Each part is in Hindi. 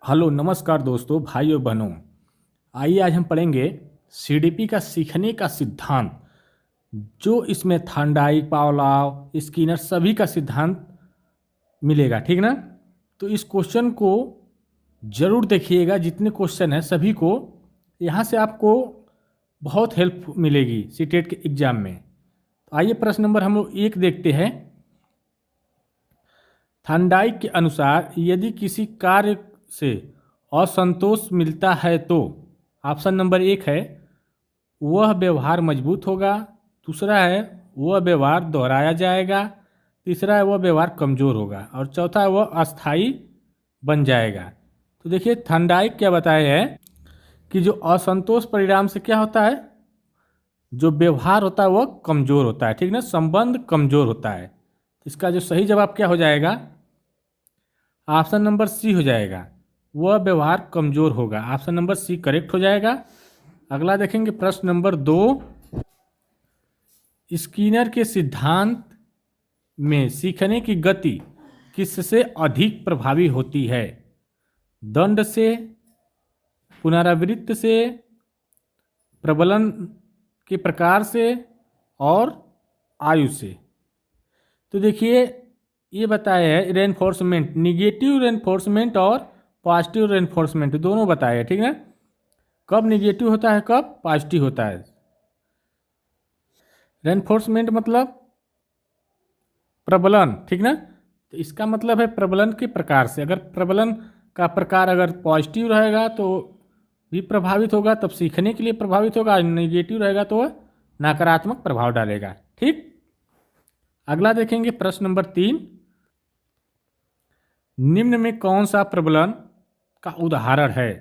हेलो नमस्कार दोस्तों, भाइयों बहनों। आइए आज हम पढ़ेंगे सीडीपी का सीखने का सिद्धांत। जो इसमें थॉर्नडाइक, पावलोव, स्किनर सभी का सिद्धांत मिलेगा, ठीक ना। तो इस क्वेश्चन को जरूर देखिएगा, जितने क्वेश्चन हैं सभी को। यहाँ से आपको बहुत हेल्प मिलेगी सीटेट के एग्जाम में। तो आइए प्रश्न नंबर हम लोग 1 देखते हैं। थॉर्नडाइक के अनुसार यदि किसी कार्य से असंतोष मिलता है तो ऑप्शन नंबर 1 है वह व्यवहार मजबूत होगा, दूसरा है वह व्यवहार दोहराया जाएगा, तीसरा है वह व्यवहार कमजोर होगा और चौथा है वह अस्थायी बन जाएगा। तो देखिए थॉर्नडाइक क्या बताया है कि जो असंतोष परिणाम से क्या होता है, जो व्यवहार होता है वह कमजोर होता है, ठीक ना, संबंध कमजोर होता है। इसका जो सही जवाब क्या हो जाएगा, ऑप्शन नंबर सी हो जाएगा, वह व्यवहार कमजोर होगा। ऑप्शन नंबर सी करेक्ट हो जाएगा। अगला देखेंगे प्रश्न नंबर 2। स्किनर के सिद्धांत में सीखने की गति किससे अधिक प्रभावी होती है? दंड से, पुनरावृत्ति से, प्रबलन के प्रकार से और आयु से। तो देखिए ये बताया है रेनफोर्समेंट, निगेटिव रेनफोर्समेंट और पॉजिटिव रेनफोर्समेंट दोनों बताया है, ठीक है। कब निगेटिव होता है, कब पॉजिटिव होता है। रेनफोर्समेंट मतलब प्रबलन, ठीक ना। तो इसका मतलब है प्रबलन के प्रकार से। अगर प्रबलन का प्रकार अगर पॉजिटिव रहेगा तो भी प्रभावित होगा, तब सीखने के लिए प्रभावित होगा। निगेटिव रहेगा तो वह नकारात्मक प्रभाव डालेगा, ठीक। अगला देखेंगे प्रश्न नंबर 3। निम्न में कौन सा प्रबलन का उदाहरण है?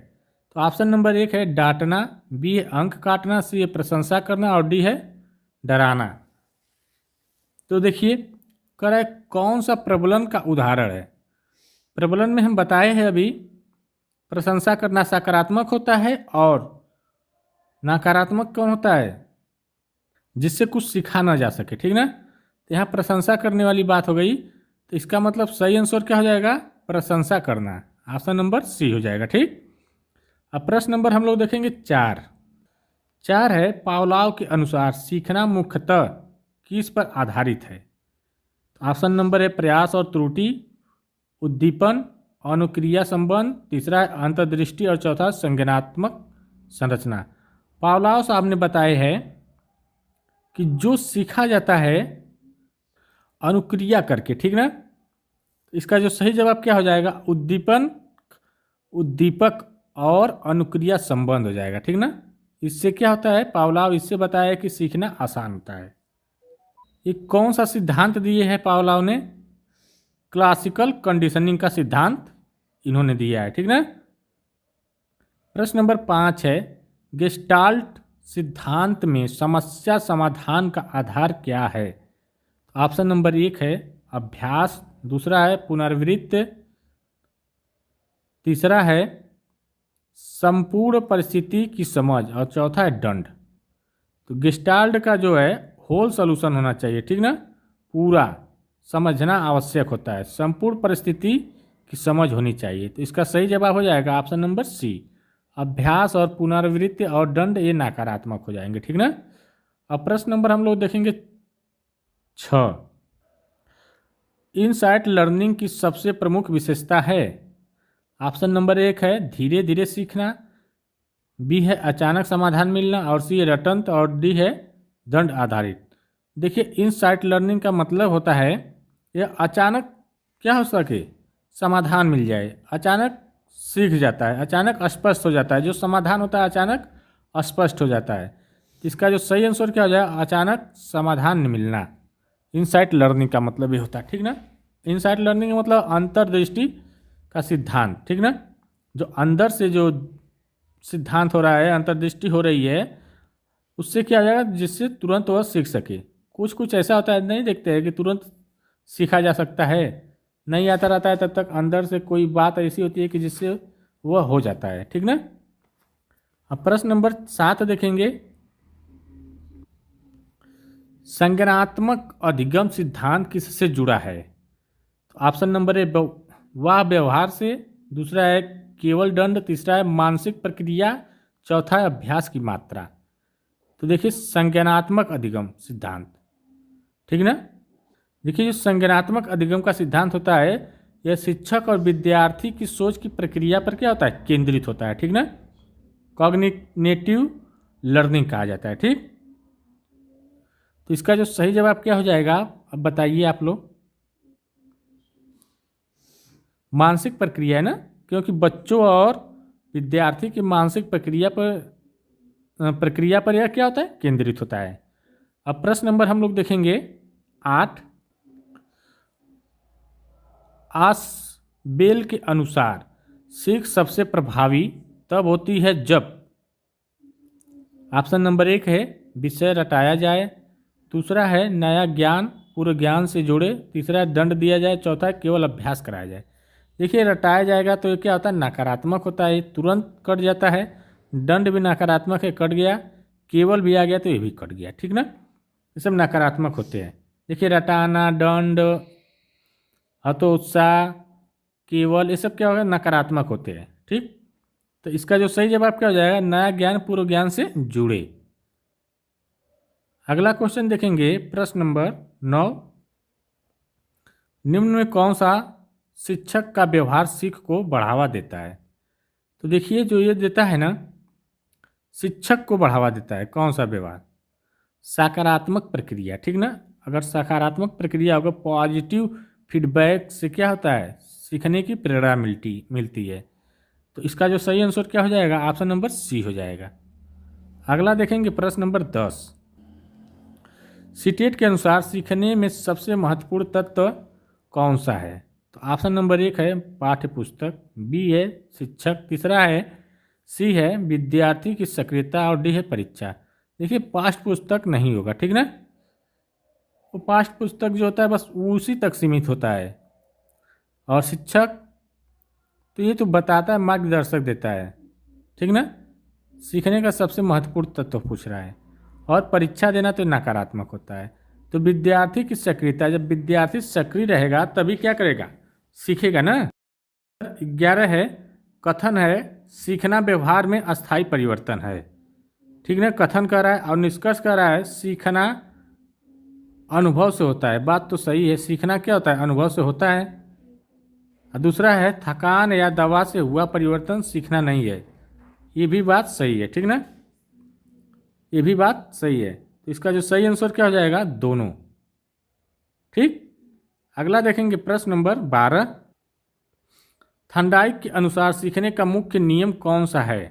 तो ऑप्शन नंबर 1 है डांटना, बी है अंक काटना, सी है प्रशंसा करना और डी है डराना। तो देखिए कह रहा है कौन सा प्रबलन का उदाहरण है। प्रबलन में हम बताए हैं अभी, प्रशंसा करना सकारात्मक होता है और नकारात्मक कौन होता है, जिससे कुछ सीखा ना जा सके, ठीक ना। तो यहाँ प्रशंसा करने वाली बात हो गई, तो इसका मतलब सही आंसर क्या हो जाएगा, प्रशंसा करना। ऑप्शन नंबर सी हो जाएगा, ठीक। अब प्रश्न नंबर हम लोग देखेंगे 4 है पावलोव के अनुसार सीखना मुख्यतः किस पर आधारित है? ऑप्शन नंबर है प्रयास और त्रुटि, उद्दीपन, अनुक्रिया संबंध, तीसरा है अंतर्दृष्टि और चौथा संज्ञानात्मक संरचना। पावलोव साहब ने बताया है कि जो सीखा जाता है अनुक्रिया करके, ठीक ना। इसका जो सही जवाब क्या हो जाएगा, उद्दीपन, उद्दीपक और अनुक्रिया संबंध हो जाएगा, ठीक ना। इससे क्या होता है, पावलोव इससे बताया कि सीखना आसान होता है। ये कौन सा सिद्धांत दिए है पावलोव ने? क्लासिकल कंडीशनिंग का सिद्धांत इन्होंने दिया है, ठीक ना। प्रश्न नंबर 5 है गेस्टाल्ट सिद्धांत में समस्या समाधान का आधार क्या है? ऑप्शन नंबर 1 है अभ्यास, दूसरा है पुनरावृत्ति, तीसरा है संपूर्ण परिस्थिति की समझ और चौथा है दंड। तो गेस्टाल्ट का जो है होल सॉल्यूशन होना चाहिए, ठीक ना, पूरा समझना आवश्यक होता है, संपूर्ण परिस्थिति की समझ होनी चाहिए। तो इसका सही जवाब हो जाएगा ऑप्शन नंबर सी, अभ्यास और पुनरावृत्ति और दंड ये नकारात्मक हो जाएंगे, ठीक ना। अब प्रश्न नंबर हम लोग देखेंगे 6। इनसाइट लर्निंग की सबसे प्रमुख विशेषता है? ऑप्शन नंबर 1 है धीरे धीरे सीखना, बी है अचानक समाधान मिलना और सी है रटंत और डी है दंड आधारित। देखिए इनसाइट लर्निंग का मतलब होता है यह अचानक क्या हो सके, समाधान मिल जाए, अचानक सीख जाता है, अचानक स्पष्ट हो जाता है। जो समाधान होता है अचानक स्पष्ट हो जाता है। इसका जो सही आंसर क्या हो जाए, अचानक समाधान मिलना। इनसाइट लर्निंग का मतलब ये होता है, ठीक ना। इनसाइट लर्निंग का मतलब अंतर्दृष्टि का सिद्धांत, ठीक ना। जो अंदर से जो सिद्धांत हो रहा है, अंतर्दृष्टि हो रही है, उससे क्या हो जाएगा, जिससे तुरंत वह सीख सके। कुछ कुछ ऐसा होता है, नहीं देखते हैं कि तुरंत सीखा जा सकता है, नहीं आता रहता है, तब तक अंदर से कोई बात ऐसी होती है कि जिससे वह हो जाता है, ठीक ना। अब प्रश्न नंबर 7 देखेंगे, संज्ञानात्मक अधिगम सिद्धांत किससे जुड़ा है? तो ऑप्शन नंबर ए वह व्यवहार से, दूसरा है केवल दंड, तीसरा है मानसिक प्रक्रिया, चौथा है अभ्यास की मात्रा। तो देखिए संज्ञानात्मक अधिगम सिद्धांत, ठीक ना। देखिए जो संज्ञानात्मक अधिगम का सिद्धांत होता है यह शिक्षक और विद्यार्थी की सोच की प्रक्रिया पर क्या होता है, केंद्रित होता है, ठीक ना। कॉग्निटिव लर्निंग कहा जाता है, ठीक। तो इसका जो सही जवाब क्या हो जाएगा, अब बताइए आप लोग। मानसिक प्रक्रिया है ना, क्योंकि बच्चों और विद्यार्थी की मानसिक प्रक्रिया पर यह क्या होता है, केंद्रित होता है। अब प्रश्न नंबर हम लोग देखेंगे 8। आसबेल के अनुसार सीख सबसे प्रभावी तब होती है जब, ऑप्शन नंबर 1 है विषय रटाया जाए, दूसरा है नया ज्ञान पूर्व ज्ञान से जोड़े, तीसरा है दंड दिया जाए, चौथा है केवल अभ्यास कराया जाए। देखिए रटाया जाएगा तो ये क्या होता है, नकारात्मक होता है, तुरंत कट जाता है। दंड भी नकारात्मक है, कट गया। केवल भी आ गया तो ये भी कट गया, ठीक ना। ये सब नकारात्मक होते हैं। देखिए रटाना, दंड, हतोत्साह, केवल, ये सब क्या होगा, नकारात्मक होते हैं, ठीक। तो इसका जो सही जवाब क्या हो जाएगा, नया ज्ञान पूर्व ज्ञान से जुड़े। अगला क्वेश्चन देखेंगे प्रश्न नंबर 9। निम्न में कौन सा शिक्षक का व्यवहार सीख को बढ़ावा देता है। तो देखिए जो ये देता है ना, शिक्षक को बढ़ावा देता है, कौन सा व्यवहार, सकारात्मक प्रक्रिया, ठीक ना। अगर सकारात्मक प्रक्रिया होगा, पॉजिटिव फीडबैक से क्या होता है, सीखने की प्रेरणा मिलती है। तो इसका जो सही आंसर क्या हो जाएगा, ऑप्शन नंबर सी हो जाएगा। अगला देखेंगे प्रश्न नंबर 10। सीटेट के अनुसार सीखने में सबसे महत्वपूर्ण तत्व कौन सा है। तो ऑप्शन नंबर 1 है पाठ्य पुस्तक, बी है शिक्षक, तीसरा है सी है विद्यार्थी की सक्रियता और डी है परीक्षा। देखिए पाठ्य पुस्तक नहीं होगा, ठीक ना। वो पाठ्य पुस्तक जो होता है बस उसी तक सीमित होता है। और शिक्षक तो ये तो बताता है, मार्गदर्शक देता है, ठीक ना। सीखने का सबसे महत्वपूर्ण तत्व पूछ रहा है। और परीक्षा देना तो नकारात्मक होता है। तो विद्यार्थी की सक्रियता, जब विद्यार्थी सक्रिय रहेगा तभी क्या करेगा, सीखेगा ना। 11 है कथन है सीखना व्यवहार में अस्थायी परिवर्तन है, ठीक ना। कथन कर रहा है और निष्कर्ष कर रहा है सीखना अनुभव से होता है। बात तो सही है, सीखना क्या होता है, अनुभव से होता है। और दूसरा है थकान या दवा से हुआ परिवर्तन सीखना नहीं है। ये भी बात सही है, ठीक ना, ये भी बात सही है। तो इसका जो सही आंसर क्या हो जाएगा, दोनों, ठीक। अगला देखेंगे प्रश्न नंबर 12। थॉर्नडाइक के अनुसार सीखने का मुख्य नियम कौन सा है।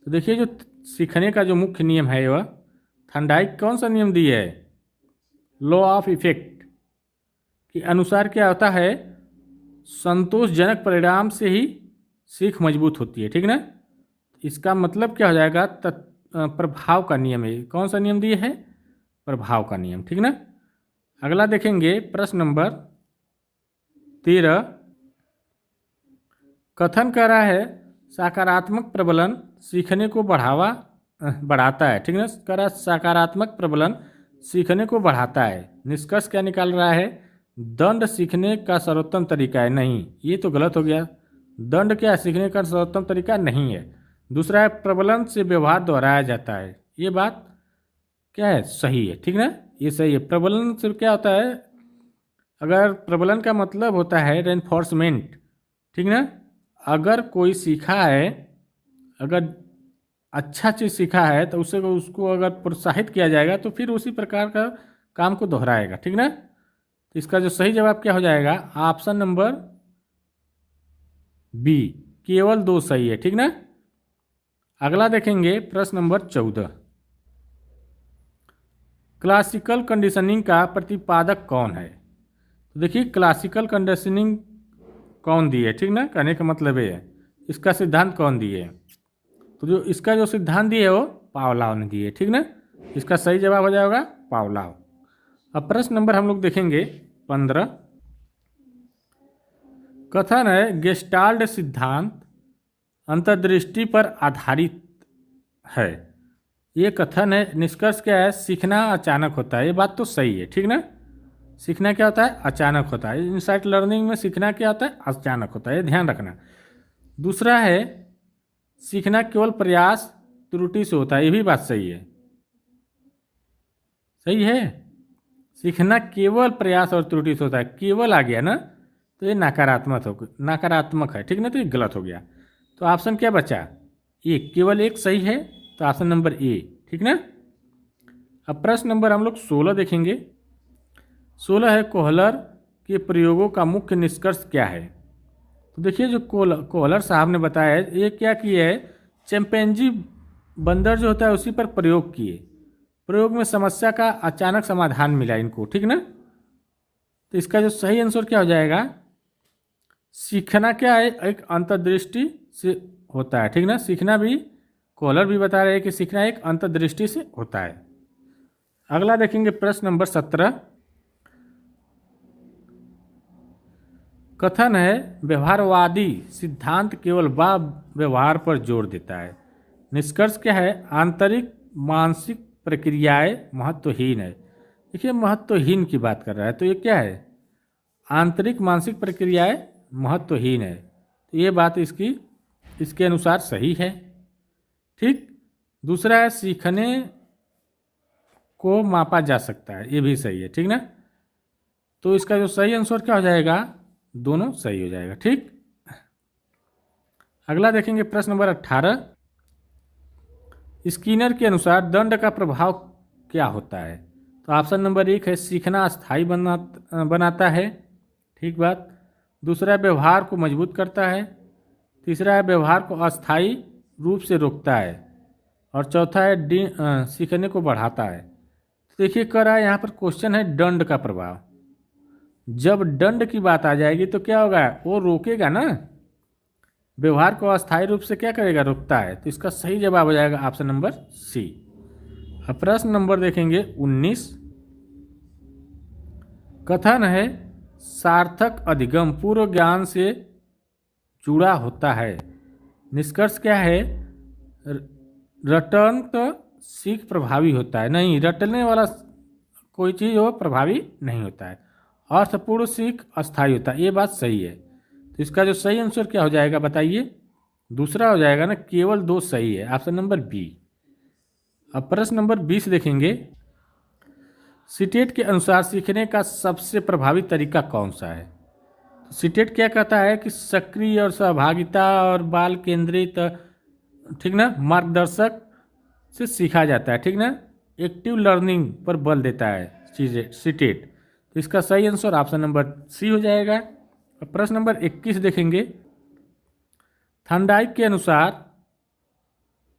तो देखिए जो सीखने का जो मुख्य नियम है वह थॉर्नडाइक कौन सा नियम दिए है, लॉ ऑफ इफेक्ट के अनुसार क्या होता है, संतोषजनक परिणाम से ही सीख मजबूत होती है, ठीक ना। इसका मतलब क्या हो जाएगा, प्रभाव का नियम है। कौन सा नियम दिए है, प्रभाव का नियम, ठीक ना। अगला देखेंगे प्रश्न नंबर 13। कथन कर रहा है सकारात्मक प्रबलन सीखने को बढ़ाता है, ठीक ना। कर रहा है सकारात्मक प्रबलन सीखने को बढ़ाता है। निष्कर्ष क्या निकाल रहा है, दंड सीखने का सर्वोत्तम तरीका है। नहीं, ये तो गलत हो गया। दंड क्या है, सीखने का सर्वोत्तम तरीका नहीं है। दूसरा है प्रबलन से व्यवहार दोहराया जाता है। ये बात क्या है, सही है, ठीक ना, ये सही है। प्रबलन से क्या होता है, अगर प्रबलन का मतलब होता है रेनफोर्समेंट, ठीक ना। अगर कोई सीखा है, अगर अच्छा चीज़ सीखा है तो उसको अगर प्रोत्साहित किया जाएगा तो फिर उसी प्रकार का काम को दोहराएगा, ठीक ना। तो इसका जो सही जवाब क्या हो जाएगा, ऑप्शन नंबर बी, केवल 2 सही है, ठीक ना। अगला देखेंगे प्रश्न नंबर 14। क्लासिकल कंडीशनिंग का प्रतिपादक कौन है। तो देखिए क्लासिकल कंडीशनिंग कौन दिए, ठीक ना, कहने का मतलब ये है इसका सिद्धांत कौन दिए। तो जो इसका जो सिद्धांत दिए वो पावलाव ने दिए, ठीक ना। इसका सही जवाब हो जाएगा पावलाव। अब प्रश्न नंबर हम लोग देखेंगे 15। कथन है गेस्टाल्ट सिद्धांत अंतर्दृष्टि पर आधारित है। ये कथन है। निष्कर्ष क्या है, सीखना अचानक होता है। ये बात तो सही है, ठीक ना। सीखना क्या होता है, अचानक होता है। इनसाइट लर्निंग में सीखना क्या होता है, अचानक होता है, ये ध्यान रखना। दूसरा है सीखना केवल प्रयास त्रुटि से होता है, ये भी बात सही है। सही है, सीखना केवल प्रयास और त्रुटि से होता है, केवल आ गया ना तो ये नकारात्मक है, ठीक ना, तो ये गलत हो गया। तो ऑप्शन क्या बचा, एक, केवल एक सही है, तो ऑप्शन नंबर ए, ठीक ना। अब प्रश्न नंबर हम लोग 16 देखेंगे। 16 है कोहलर के प्रयोगों का मुख्य निष्कर्ष क्या है। तो देखिए जो कोहलर साहब ने बताया है, ये क्या किया है, चिंपैंजी बंदर जो होता है उसी पर प्रयोग किए, प्रयोग में समस्या का अचानक समाधान मिला इनको, ठीक ना। तो इसका जो सही आंसर क्या हो जाएगा, सीखना क्या है, एक अंतर्दृष्टि से होता है, ठीक ना। सीखना भी कोहलर भी बता रहे हैं कि सीखना एक अंतर्दृष्टि से होता है। अगला देखेंगे प्रश्न नंबर 17। कथन है व्यवहारवादी सिद्धांत केवल व्यवहार पर जोर देता है। निष्कर्ष क्या है, आंतरिक मानसिक प्रक्रियाएं महत्वहीन है। देखिए महत्वहीन की बात कर रहा है, तो ये क्या है, आंतरिक मानसिक प्रक्रियाएं महत्वहीन है, तो ये बात इसके अनुसार सही है, ठीक। दूसरा है सीखने को मापा जा सकता है, ये भी सही है, ठीक ना। तो इसका जो सही आंसर क्या हो जाएगा, दोनों सही हो जाएगा, ठीक। अगला देखेंगे प्रश्न नंबर 18। स्किनर के अनुसार दंड का प्रभाव क्या होता है। तो ऑप्शन नंबर 1 है सीखना अस्थायी बनाता है, ठीक बात। दूसरा व्यवहार को मजबूत करता है। तीसरा है व्यवहार को अस्थायी रूप से रोकता है। और चौथा है सीखने को बढ़ाता है। तो देखिए कर रहा है यहाँ पर क्वेश्चन है दंड का प्रभाव। जब दंड की बात आ जाएगी तो क्या होगा, वो रोकेगा ना, व्यवहार को अस्थायी रूप से क्या करेगा, रोकता है। तो इसका सही जवाब हो जाएगा ऑप्शन नंबर सी। अब प्रश्न नंबर देखेंगे 19। कथन है सार्थक अधिगम पूर्व ज्ञान से जुड़ा होता है। निष्कर्ष क्या है, रटंत सीख प्रभावी होता है। नहीं, रटने वाला कोई चीज़ हो प्रभावी नहीं होता है। अर्थपूर्ण सीख अस्थायी होता है, ये बात सही है। तो इसका जो सही आंसर क्या हो जाएगा बताइए, दूसरा हो जाएगा ना, केवल 2 सही है, ऑप्शन नंबर बी। अब प्रश्न नंबर 20 देखेंगे। सीटेट के अनुसार सीखने का सबसे प्रभावी तरीका कौन सा है। तो सीटेट क्या कहता है कि सक्रिय और सहभागिता और बाल केंद्रित, ठीक ना, मार्गदर्शक से सीखा जाता है, ठीक ना, एक्टिव लर्निंग पर बल देता है सीटेट। तो इसका सही आंसर ऑप्शन नंबर सी हो जाएगा। अब प्रश्न नंबर 21 देखेंगे। थॉर्नडाइक के अनुसार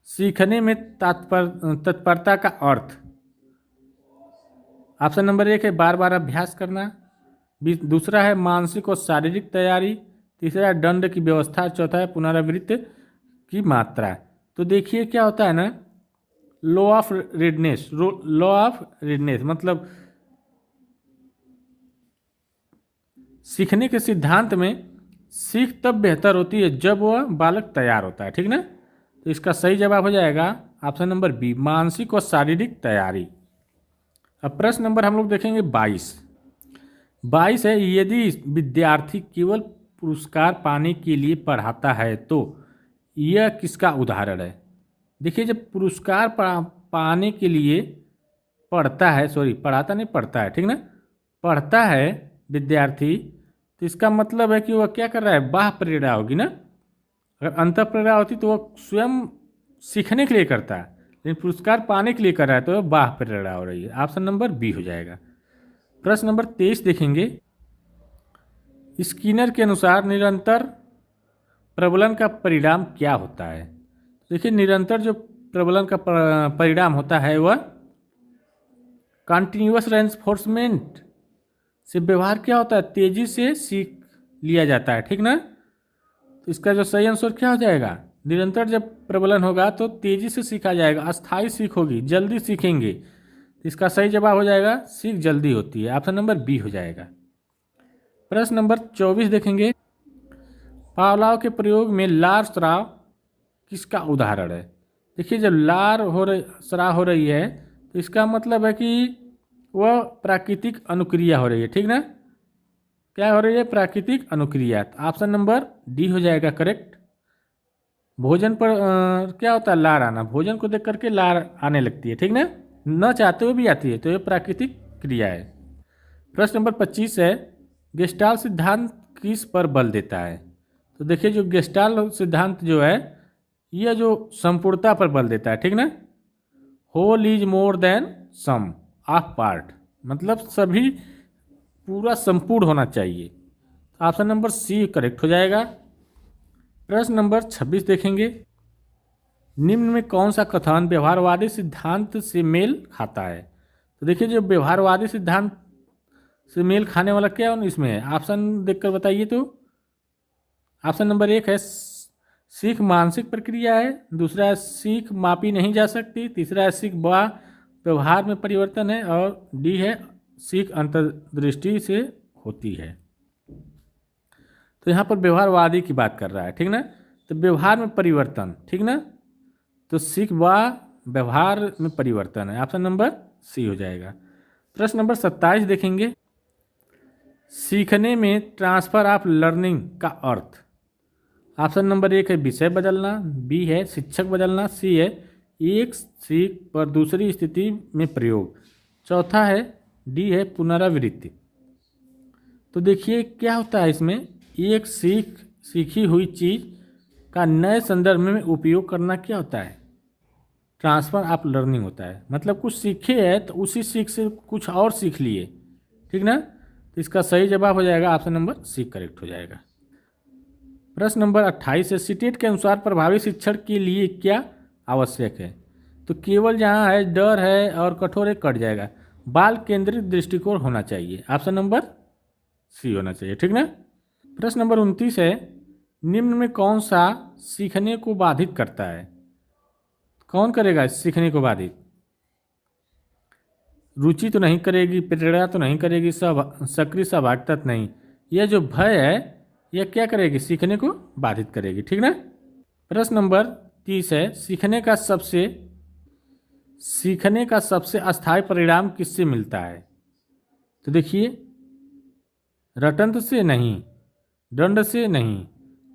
सीखने में तत्परता का अर्थ। ऑप्शन नंबर 1 है बार बार अभ्यास करना। दूसरा है मानसिक और शारीरिक तैयारी। तीसरा है दंड की व्यवस्था। चौथा है पुनरावृत्ति की मात्रा। तो देखिए क्या होता है ना, लॉ ऑफ रीडनेस मतलब सीखने के सिद्धांत में सीख तब बेहतर होती है जब वह बालक तैयार होता है, ठीक ना। तो इसका सही जवाब हो जाएगा ऑप्शन नंबर बी, मानसिक और शारीरिक तैयारी। अब प्रश्न नंबर हम लोग देखेंगे 22 है यदि विद्यार्थी केवल पुरस्कार पाने के लिए पढ़ाता है तो यह किसका उदाहरण है। देखिए जब पुरस्कार पाने के लिए पढ़ता है, पढ़ाता नहीं, पढ़ता है, ठीक ना, पढ़ता है विद्यार्थी, तो इसका मतलब है कि वह क्या कर रहा है, बाह्य प्रेरणा होगी ना। अगर अंतः प्रेरणा होती तो वह स्वयं सीखने के लिए करता है, लेकिन पुरस्कार पाने के लिए कर रहा है तो वह बाह्य प्रेरणा हो रही है। ऑप्शन नंबर बी हो जाएगा। प्रश्न नंबर 23 देखेंगे। स्किनर के अनुसार निरंतर प्रबलन का परिणाम क्या होता है। देखिए निरंतर जो प्रबलन का परिणाम होता है वह कंटिन्यूअस रेनफोर्समेंट से व्यवहार क्या होता है, तेजी से सीख लिया जाता है, ठीक ना। तो इसका जो सही आंसर क्या हो जाएगा, निरंतर जब प्रबलन होगा तो तेजी से सीखा जाएगा, अस्थायी सीख होगी, जल्दी सीखेंगे। तो इसका सही जवाब हो जाएगा सीख जल्दी होती है, ऑप्शन नंबर बी हो जाएगा। प्रश्न नंबर 24 देखेंगे। पावलाव के प्रयोग में लार स्राव किसका उदाहरण है। देखिए जब स्राव हो रही है तो इसका मतलब है कि वह प्राकृतिक अनुक्रिया हो रही है, ठीक ना। क्या हो रही है, प्राकृतिक अनुक्रिया। ऑप्शन नंबर डी हो जाएगा करेक्ट। भोजन पर क्या होता है, लार आना। भोजन को देख करके लार आने लगती है, ठीक ना, न चाहते हुए भी आती है, तो ये प्राकृतिक क्रिया है। प्रश्न नंबर 25 है, गेस्टाल्ट सिद्धांत किस पर बल देता है? तो देखिए, जो गेस्टाल्ट सिद्धांत जो है, यह जो संपूर्णता पर बल देता है, ठीक ना। Whole is more than sum of part, मतलब सभी पूरा संपूर्ण होना चाहिए। तो ऑप्शन नंबर सी करेक्ट हो जाएगा। प्रश्न नंबर 26 देखेंगे, निम्न में कौन सा कथन व्यवहारवादी सिद्धांत से मेल खाता है? तो देखिए, जो व्यवहारवादी सिद्धांत से मेल खाने वाला क्या इसमें है, ऑप्शन देखकर बताइए। तो ऑप्शन नंबर 1 है सीख मानसिक प्रक्रिया है, दूसरा है सीख मापी नहीं जा सकती, तीसरा है सीख व्यवहार में परिवर्तन है, और डी है सीख अंतर्दृष्टि से होती है। तो यहाँ पर व्यवहारवादी की बात कर रहा है, ठीक ना। तो व्यवहार में परिवर्तन, ठीक ना, तो सीख व्यवहार में परिवर्तन है, ऑप्शन नंबर सी हो जाएगा। प्रश्न नंबर 27 देखेंगे, सीखने में ट्रांसफर ऑफ लर्निंग का अर्थ? ऑप्शन नंबर 1 है विषय बदलना, बी है शिक्षक बदलना, सी है एक सीख पर दूसरी स्थिति में प्रयोग, चौथा है डी है पुनरावृत्ति। तो देखिए क्या होता है इसमें, एक सीखी हुई चीज़ का नए संदर्भ में उपयोग करना क्या होता है, ट्रांसफर ऑफ लर्निंग होता है। मतलब कुछ सीखे है तो उसी सीख से कुछ और सीख लिए, ठीक ना। तो इसका सही जवाब हो जाएगा ऑप्शन नंबर सी करेक्ट हो जाएगा। प्रश्न नंबर 28 है, सीटेट के अनुसार प्रभावी शिक्षण के लिए क्या आवश्यक है? तो केवल जहाँ है डर है और कठोर है कट जाएगा, बाल केंद्रित दृष्टिकोण होना चाहिए, ऑप्शन नंबर सी होना चाहिए, ठीक ना। प्रश्न नंबर 29 है, निम्न में कौन सा सीखने को बाधित करता है? कौन करेगा सीखने को बाधित? रुचि तो नहीं करेगी, प्रेरणा तो नहीं करेगी, सक्रिय सहभागिता नहीं, यह जो भय है यह क्या करेगी, सीखने को बाधित करेगी, ठीक ना। प्रश्न नंबर 30 है, सीखने का सबसे अस्थायी परिणाम किससे मिलता है? तो देखिए, रटंत से नहीं, दंड से नहीं,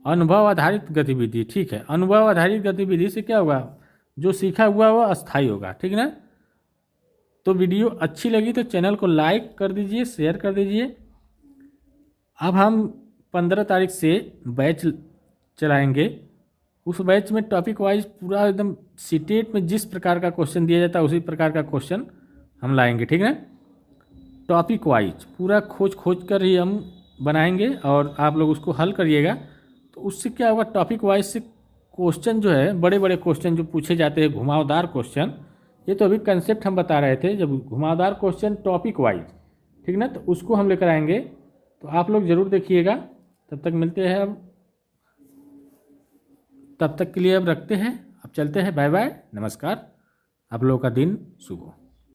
अनुभव आधारित गतिविधि, ठीक है। अनुभव आधारित गतिविधि से क्या होगा, जो सीखा हुआ वह अस्थायी होगा, ठीक ना। तो वीडियो अच्छी लगी तो चैनल को लाइक कर दीजिए, शेयर कर दीजिए। अब हम 15 तारीख से बैच चलाएंगे, उस बैच में टॉपिक वाइज पूरा एकदम सीटेट में जिस प्रकार का क्वेश्चन दिया जाता है उसी प्रकार का क्वेश्चन हम लाएंगे, ठीक है। टॉपिक वाइज पूरा खोज कर ही हम बनाएंगे और आप लोग उसको हल करिएगा। तो उससे क्या होगा, टॉपिक वाइज से क्वेश्चन जो है, बड़े बड़े क्वेश्चन जो पूछे जाते हैं, घुमावदार क्वेश्चन, ये तो अभी कंसेप्ट हम बता रहे थे, जब घुमावदार क्वेश्चन टॉपिक वाइज, ठीक ना, तो उसको हम लेकर आएंगे। तो आप लोग ज़रूर देखिएगा। तब तक मिलते हैं, अब तब तक के लिए अब रखते हैं, अब चलते हैं, बाय बाय, नमस्कार, आप लोगों का दिन शुभ हो।